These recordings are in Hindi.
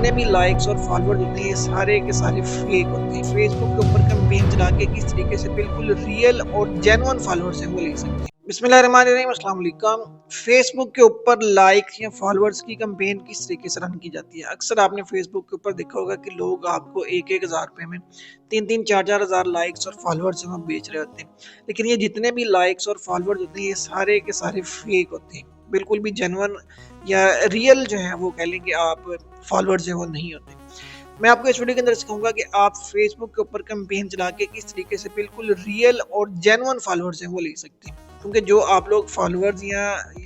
जितने भी लाइक्स और फॉलोअर्स होते हैं ये सारे के सारे फेक होते हैं। फेसबुक के ऊपर कैंपेन चला के किस तरीके से बिल्कुल रियल और जेन्युइन फॉलोअर्स हैं वो ले सकते हैं। बिस्मिल्लाहिर्रहमानिर्रहीम, अस्सलाम वालेकुम। फेसबुक के ऊपर लाइक्स या फॉलोअर्स की कैंपेन किस तरीके से रन की जाती है। अक्सर आपने फेसबुक के ऊपर देखा होगा कि लोग आपको 1-1 हज़ार रुपए में 3-3 4-4 हज़ार लाइक्स और फॉलोअर्स वो बेच रहे होते हैं। लेकिन ये जितने भी लाइक्स और फॉलोअर्स होते हैं ये सारे के सारे फेक होते हैं, बिल्कुल भी जेन्युइन या रियल जो है वो कह लेंगे आप फॉलोअर्स जो वो नहीं होते। मैं आपको इस वीडियो के अंदर सिखाऊंगा कि आप फेसबुक के ऊपर कैंपेन चला के किस तरीके से बिल्कुल रियल और जेन्युइन फॉलोअर्स हैं वो ले सकते हैं। क्योंकि जो आप लोग फॉलोअर्स या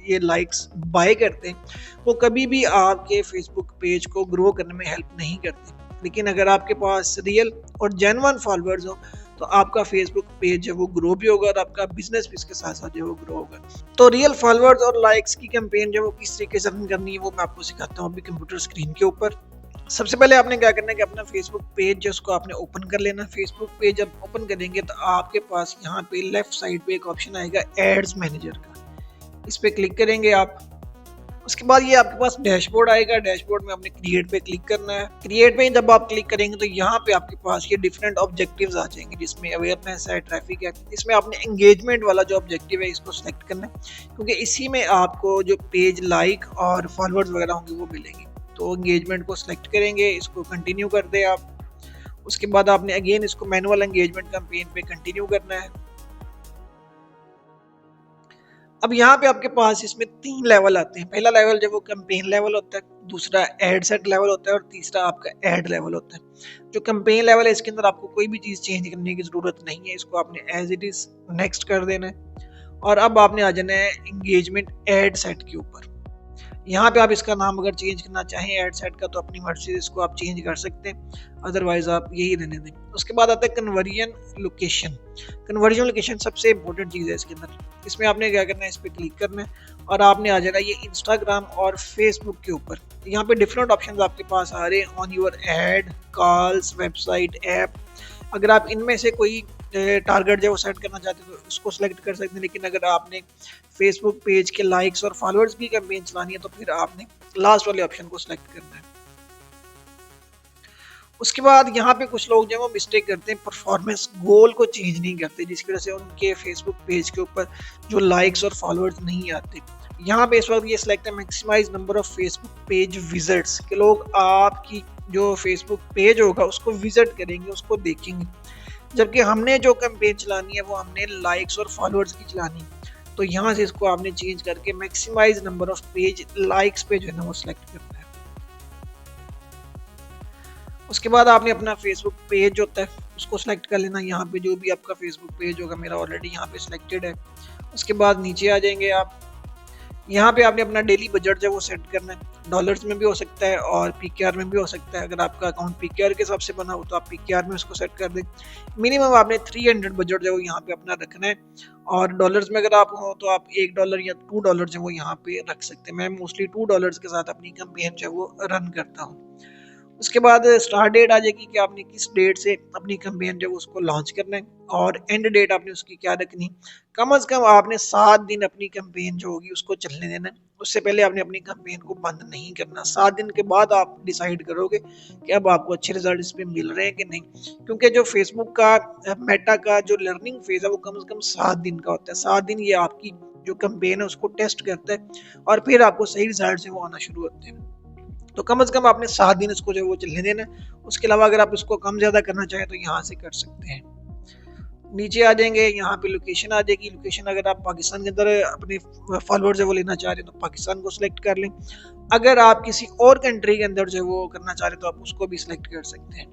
ये लाइक्स बाय करते हैं वो कभी भी आपके फेसबुक पेज को ग्रो करने में हेल्प नहीं करते। लेकिन अगर आपके पास रियल और जेन्युइन फॉलोअर्स हो तो आपका फेसबुक पेज जो वो ग्रो भी होगा और आपका बिजनेस भी इसके साथ साथ जो वो ग्रो होगा। तो रियल फॉलोअर्स और लाइक्स की कैंपेन जो वो किस तरीके से रन करनी है वो मैं आपको सिखाता हूँ अभी कंप्यूटर स्क्रीन के ऊपर। सबसे पहले आपने क्या करना है कि अपना फेसबुक पेज जो उसको आपने ओपन कर लेना। फेसबुक पेज जब ओपन करेंगे तो आपके पास यहाँ पे लेफ्ट साइड पे एक ऑप्शन आएगा एड्स मैनेजर का, इस पे क्लिक करेंगे आप। उसके बाद ये आपके पास डैशबोर्ड आएगा। डैशबोर्ड में आपने क्रिएट पे क्लिक करना है। क्रिएट पे जब आप क्लिक करेंगे तो यहाँ पे आपके पास ये डिफरेंट ऑब्जेक्टिव्स आ जाएंगे, जिसमें अवेयरनेस है, ट्रैफिक है। इसमें आपने एंगेजमेंट वाला जो ऑब्जेक्टिव है इसको सिलेक्ट करना है, क्योंकि इसी में आपको जो पेज लाइक और फॉलोअर्स वगैरह होंगे वो मिलेंगे। तो एंगेजमेंट को सिलेक्ट करेंगे, इसको कंटिन्यू कर दे आप। उसके बाद आपने अगेन इसको मैनुअल एंगेजमेंट कैंपेन पे कंटिन्यू करना है। अब यहाँ पे आपके पास इसमें 3 लेवल आते हैं। पहला लेवल जो वो कैंपेन लेवल होता है, दूसरा एड सेट लेवल होता है और तीसरा आपका एड लेवल होता है। जो कैंपेन लेवल है इसके अंदर आपको कोई भी चीज़ चेंज करने की ज़रूरत नहीं है, इसको आपने एज इट इज़ नेक्स्ट कर देना है। और अब आपने आ जाना है एंगेजमेंट एड सेट के ऊपर। यहाँ पे आप इसका नाम अगर चेंज करना चाहें एड सेट का तो अपनी मर्जी से इसको आप चेंज कर सकते हैं, अदरवाइज आप यही रहने दें। उसके बाद आता है कन्वर्जन लोकेशन। कन्वर्जन लोकेशन सबसे इंपॉर्टेंट चीज़ है इसके अंदर। इसमें आपने क्या करना है, इस पर क्लिक करना है और आपने आ जाना ये इंस्टाग्राम और फेसबुक के ऊपर। यहाँ पे डिफरेंट ऑप्शन आपके पास आ रहे हैं, on your add, calls, website, app. अगर आप इनमें से कोई टारगेट जो सेट करना चाहते हैं तो उसको सिलेक्ट कर सकते हैं। लेकिन अगर आपने फेसबुक पेज के लाइक्स और फॉलोअर्स की कैंपेन चलानी है तो फिर आपने लास्ट वाले ऑप्शन को सिलेक्ट करना है। उसके बाद यहाँ पे कुछ लोग जो वो मिस्टेक करते हैं, परफॉर्मेंस गोल को चेंज नहीं करते, जिसकी वजह से उनके फेसबुक पेज के ऊपर जो लाइक्स और फॉलोअर्स नहीं आते। यहाँ पे इस वक्त ये सिलेक्ट है maximise number of Facebook page visits, कि लोग आपकी जो फेसबुक पेज होगा उसको विजिट करेंगे, उसको देखेंगे। जबकि हमने जो कैंपेन चलानी है वो हमने लाइक्स और फॉलोअर्स की चलानी है। तो यहाँ से इसको आपने चेंज करके maximise number of page likes पे जो है ना वो सिलेक्ट करना है। उसके बाद आपने अपना फेसबुक पेज होता है उसको सिलेक्ट कर लेना। यहाँ पे जो भी आपका फेसबुक पेज होगा, मेरा ऑलरेडी यहाँ पे सिलेक्टेड है। उसके बाद नीचे आ जाएंगे आप। यहाँ पे आपने अपना डेली बजट जो वो सेट करना है। डॉलर्स में भी हो सकता है और पीकेआर में भी हो सकता है। अगर आपका अकाउंट पीकेआर के हिसाब से बना हो तो आप पीकेआर में उसको सेट कर दें। मिनिमम आपने 300 बजट जो यहाँ पे अपना रखना है। और डॉलर्स में अगर आप हो तो आप $1 या $2 जो वो यहाँ पे रख सकते हैं। मैं मोस्टली $2 के साथ अपनी कैंपेन जो वो रन करता हूँ। उसके बाद स्टार्ट डेट आ जाएगी कि आपने किस डेट से अपनी कैंपेन जो उसको लॉन्च करना है, और एंड डेट आपने उसकी क्या रखनी। कम से कम आपने 7 दिन अपनी कैंपेन जो होगी उसको चलने देना है। उससे पहले आपने अपनी कैंपेन को बंद नहीं करना। 7 दिन के बाद आप डिसाइड करोगे कि अब आपको अच्छे रिजल्ट इस पे मिल रहे हैं कि नहीं, क्योंकि जो फेसबुक का मेटा का जो लर्निंग फेज है वो कम से कम 7 दिन का होता है। 7 दिन ये आपकी जो कैंपेन है उसको टेस्ट करता है और फिर आपको सही रिजल्ट से वो आना शुरू होते हैं। तो कम से कम आपने 7 दिन इसको जो वो चलने देना है। उसके अलावा अगर आप इसको कम ज़्यादा करना चाहें तो यहाँ से कर सकते हैं। नीचे आ जाएंगे, यहाँ पे लोकेशन आ जाएगी। लोकेशन अगर आप पाकिस्तान के अंदर अपने फॉलोअर्स जो वो लेना चाह रहे हैं तो पाकिस्तान को सिलेक्ट कर लें। अगर आप किसी और कंट्री के अंदर जो वो करना चाह रहे हैं तो आप उसको भी सिलेक्ट कर सकते हैं।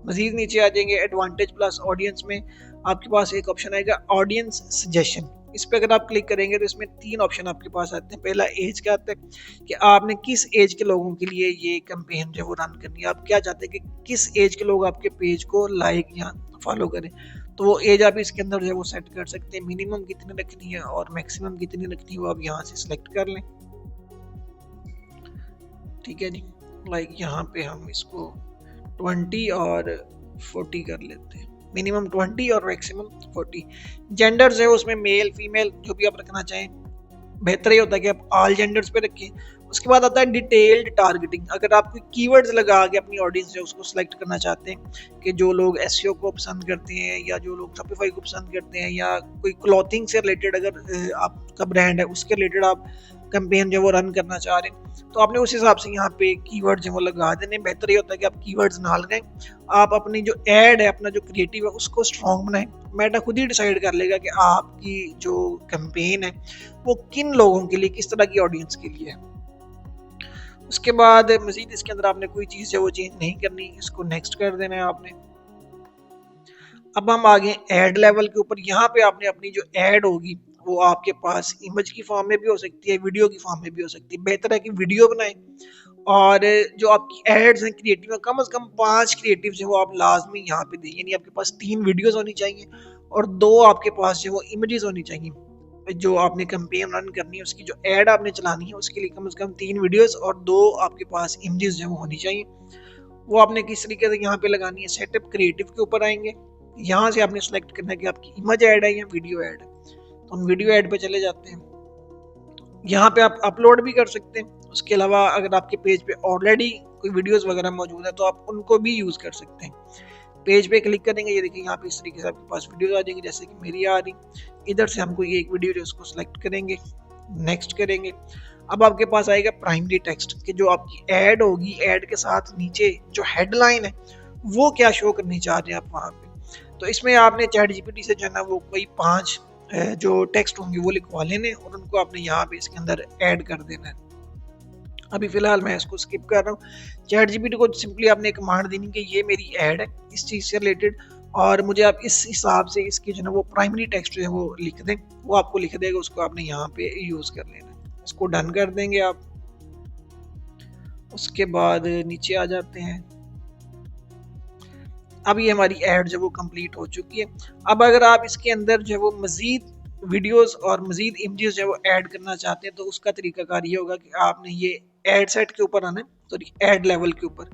मजीद नीचे आ जाएंगे, एडवांटेज प्लस ऑडियंस में आपके पास एक ऑप्शन आएगा ऑडियंस सजेशन। इस पर अगर आप क्लिक करेंगे तो इसमें 3 ऑप्शन आपके पास आते हैं। पहला एज का आता है कि आपने किस एज के लोगों के लिए ये कैंपेन जो वो रन करनी है। आप क्या चाहते हैं कि किस एज के लोग आपके पेज को लाइक या फॉलो करें, तो वो एज आप इसके अंदर जो है वो सेट कर सकते हैं। मिनिमम कितनी रखनी है और मैक्सिमम कितनी रखनी है वो आप यहाँ से सिलेक्ट कर लें। ठीक है जी, लाइक यहाँ पे हम इसको 20 और 40 कर लेते हैं। मिनिमम 20 और मैक्सिमम 40। जेंडर्स है उसमें मेल फीमेल जो भी आप रखना चाहें, बेहतर ये होता है कि आप ऑल जेंडर्स पे रखें। उसके बाद आता है डिटेल्ड टारगेटिंग। अगर आप कोई कीवर्ड्स लगा के अपनी ऑडियंस जो उसको सिलेक्ट करना चाहते हैं कि जो लोग एसईओ को पसंद करते हैं या जो लोग शॉपिफाई को पसंद करते हैं या कोई क्लॉथिंग से रिलेटेड अगर आपका ब्रांड है उसके रिलेटेड आप कैंपेन जो वो रन करना चाह रहे हैं, तो आपने उस हिसाब से यहाँ पे कीवर्ड जो वो लगा देने। बेहतर ये होता है कि आप कीवर्ड्स ना लगाएं, आप अपनी जो एड है, अपना जो क्रिएटिव है उसको स्ट्रॉन्ग बनाएं। मेटा खुद ही डिसाइड कर लेगा कि आपकी जो कैंपेन है वो किन लोगों के लिए, किस तरह की ऑडियंस के लिए है। उसके बाद मजीद इसके अंदर आपने कोई चीज़ है वो चेंज नहीं करनी, इसको नेक्स्ट कर देना है आपने। अब हम आ गए ऐड लेवल के ऊपर। यहाँ पे आपने अपनी जो ऐड होगी वो आपके पास इमेज की फॉर्म में भी हो सकती है, वीडियो की फॉर्म में भी हो सकती है। बेहतर है कि वीडियो बनाएं और जो आपकी एड्स हैं क्रिएटिव में, कम से कम 5 क्रिएटिव जो वो आप लाजमी यहाँ पे दें। यानी आपके पास 3 वीडियोस होनी चाहिए और 2 आपके पास जो वो इमेजेस होनी चाहिए। जो आपने कैंपेन रन करनी है उसकी जो एड आपने चलानी है उसके लिए कम से कम 3 वीडियोस और 2 आपके पास इमेजेस जो वो होनी चाहिए। वो आपने किस तरीके से यहाँ पे लगानी है, सेटअप क्रिएटिव के ऊपर आएंगे। यहाँ से आपने सेलेक्ट करना है कि आपकी इमेज ऐड है या वीडियो ऐड है। तो हम वीडियो ऐड पे चले जाते हैं। यहाँ पे आप अपलोड भी कर सकते हैं। उसके अलावा अगर आपके पेज पे ऑलरेडी कोई वीडियोस वगैरह मौजूद है तो आप उनको भी यूज़ कर सकते हैं। पेज पे क्लिक करेंगे, ये देखिए यहाँ पे इस तरीके से आपके पास वीडियोस आ जाएंगी, जैसे कि मेरी आ रही। इधर से हम कोई एक वीडियो जो उसको सिलेक्ट करेंगे, नेक्स्ट करेंगे। अब आपके पास आएगा प्राइमरी टेक्स्ट कि जो आपकी ऐड होगी, ऐड के साथ नीचे जो हेडलाइन है वो क्या शो करनी चाह रहे हैं आप वहाँ पे। तो इसमें आपने चैट जीपीटी से जो है ना वो कोई 5 जो टेक्स्ट होंगे वो लिखवा लेने और उनको आपने यहाँ पे इसके अंदर ऐड कर देना है। अभी फिलहाल मैं इसको स्किप कर रहा हूँ। चैट जीपीटी को सिंपली आपने कमांड देनी कि ये मेरी ऐड है इस चीज़ से रिलेटेड और मुझे आप इस हिसाब से इसकी जो है वो प्राइमरी टेक्स्ट है वो लिख दें। वो आपको लिख देगा, उसको आपने यहाँ पे यूज़ कर लेना है। इसको डन कर देंगे आप। उसके बाद नीचे आ जाते हैं। अब ये हमारी ऐड जो वो कंप्लीट हो चुकी है। अब अगर आप इसके अंदर जो वो मज़ीद वीडियोस और मज़ीद इमेजेस जो वो ऐड करना चाहते हैं तो उसका तरीकाकार ये होगा कि आपने ये ऐड सेट के ऊपर आना है, सॉरी ऐड लेवल के ऊपर,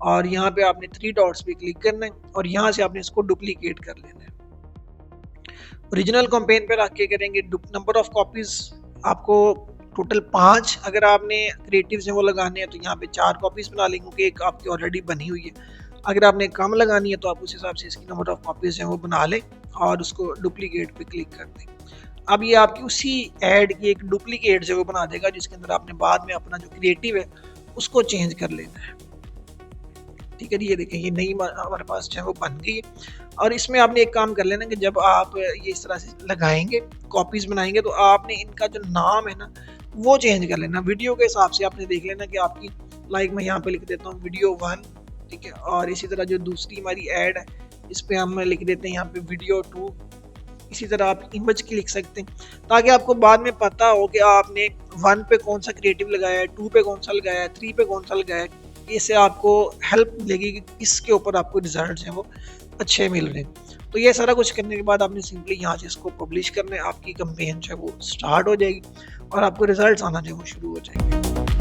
और यहाँ पे आपने 3 डॉट्स पे क्लिक करना है और यहाँ से आपने इसको डुप्लीकेट कर लेना है। ओरिजिनल कैंपेन पे रख के करेंगे। नंबर ऑफ कॉपीज आपको टोटल 5 अगर आपने क्रिएटिव जो वो लगाने हैं तो यहाँ पे 4 कॉपीज बना लेंगे क्योंकि एक आपकी ऑलरेडी बनी हुई है। अगर आपने कम लगानी है तो आप उस हिसाब से इसकी नंबर ऑफ कॉपीज हैं वो बना लें और उसको डुप्लीकेट पे क्लिक कर दें। अब ये आपकी उसी ऐड की एक डुप्लीकेट जो वो बना देगा जिसके अंदर आपने बाद में अपना जो क्रिएटिव है उसको चेंज कर लेना है। ठीक है जी, ये देखें ये नई हमारे पास जो है वो बन गई है। और इसमें आपने एक काम कर लेना कि जब आप ये इस तरह से लगाएंगे, कॉपीज बनाएंगे, तो आपने इनका जो नाम है ना वो चेंज कर लेना। वीडियो के हिसाब से आपने देख लेना कि आपकी, लाइक मैं यहाँ पे लिख देता हूँ वीडियो 1, ठीक है। और इसी तरह जो दूसरी हमारी ऐड है इस पे हम लिख देते हैं यहाँ पे वीडियो 2। इसी तरह आप इमेज की लिख सकते हैं ताकि आपको बाद में पता हो कि आपने 1 पे कौन सा क्रिएटिव लगाया है, 2 पे कौन सा लगाया है, 3 पे कौन सा लगाया है। इससे आपको हेल्प मिलेगी कि किसके ऊपर आपको रिजल्ट हैं वो अच्छे मिल रहे हैं। तो ये सारा कुछ करने के बाद आपने सिंपली यहाँ से इसको पब्लिश करना है। आपकी कैंपेन जो है वो स्टार्ट हो जाएगी और आपको रिजल्ट आना जो है वो शुरू हो जाएंगे।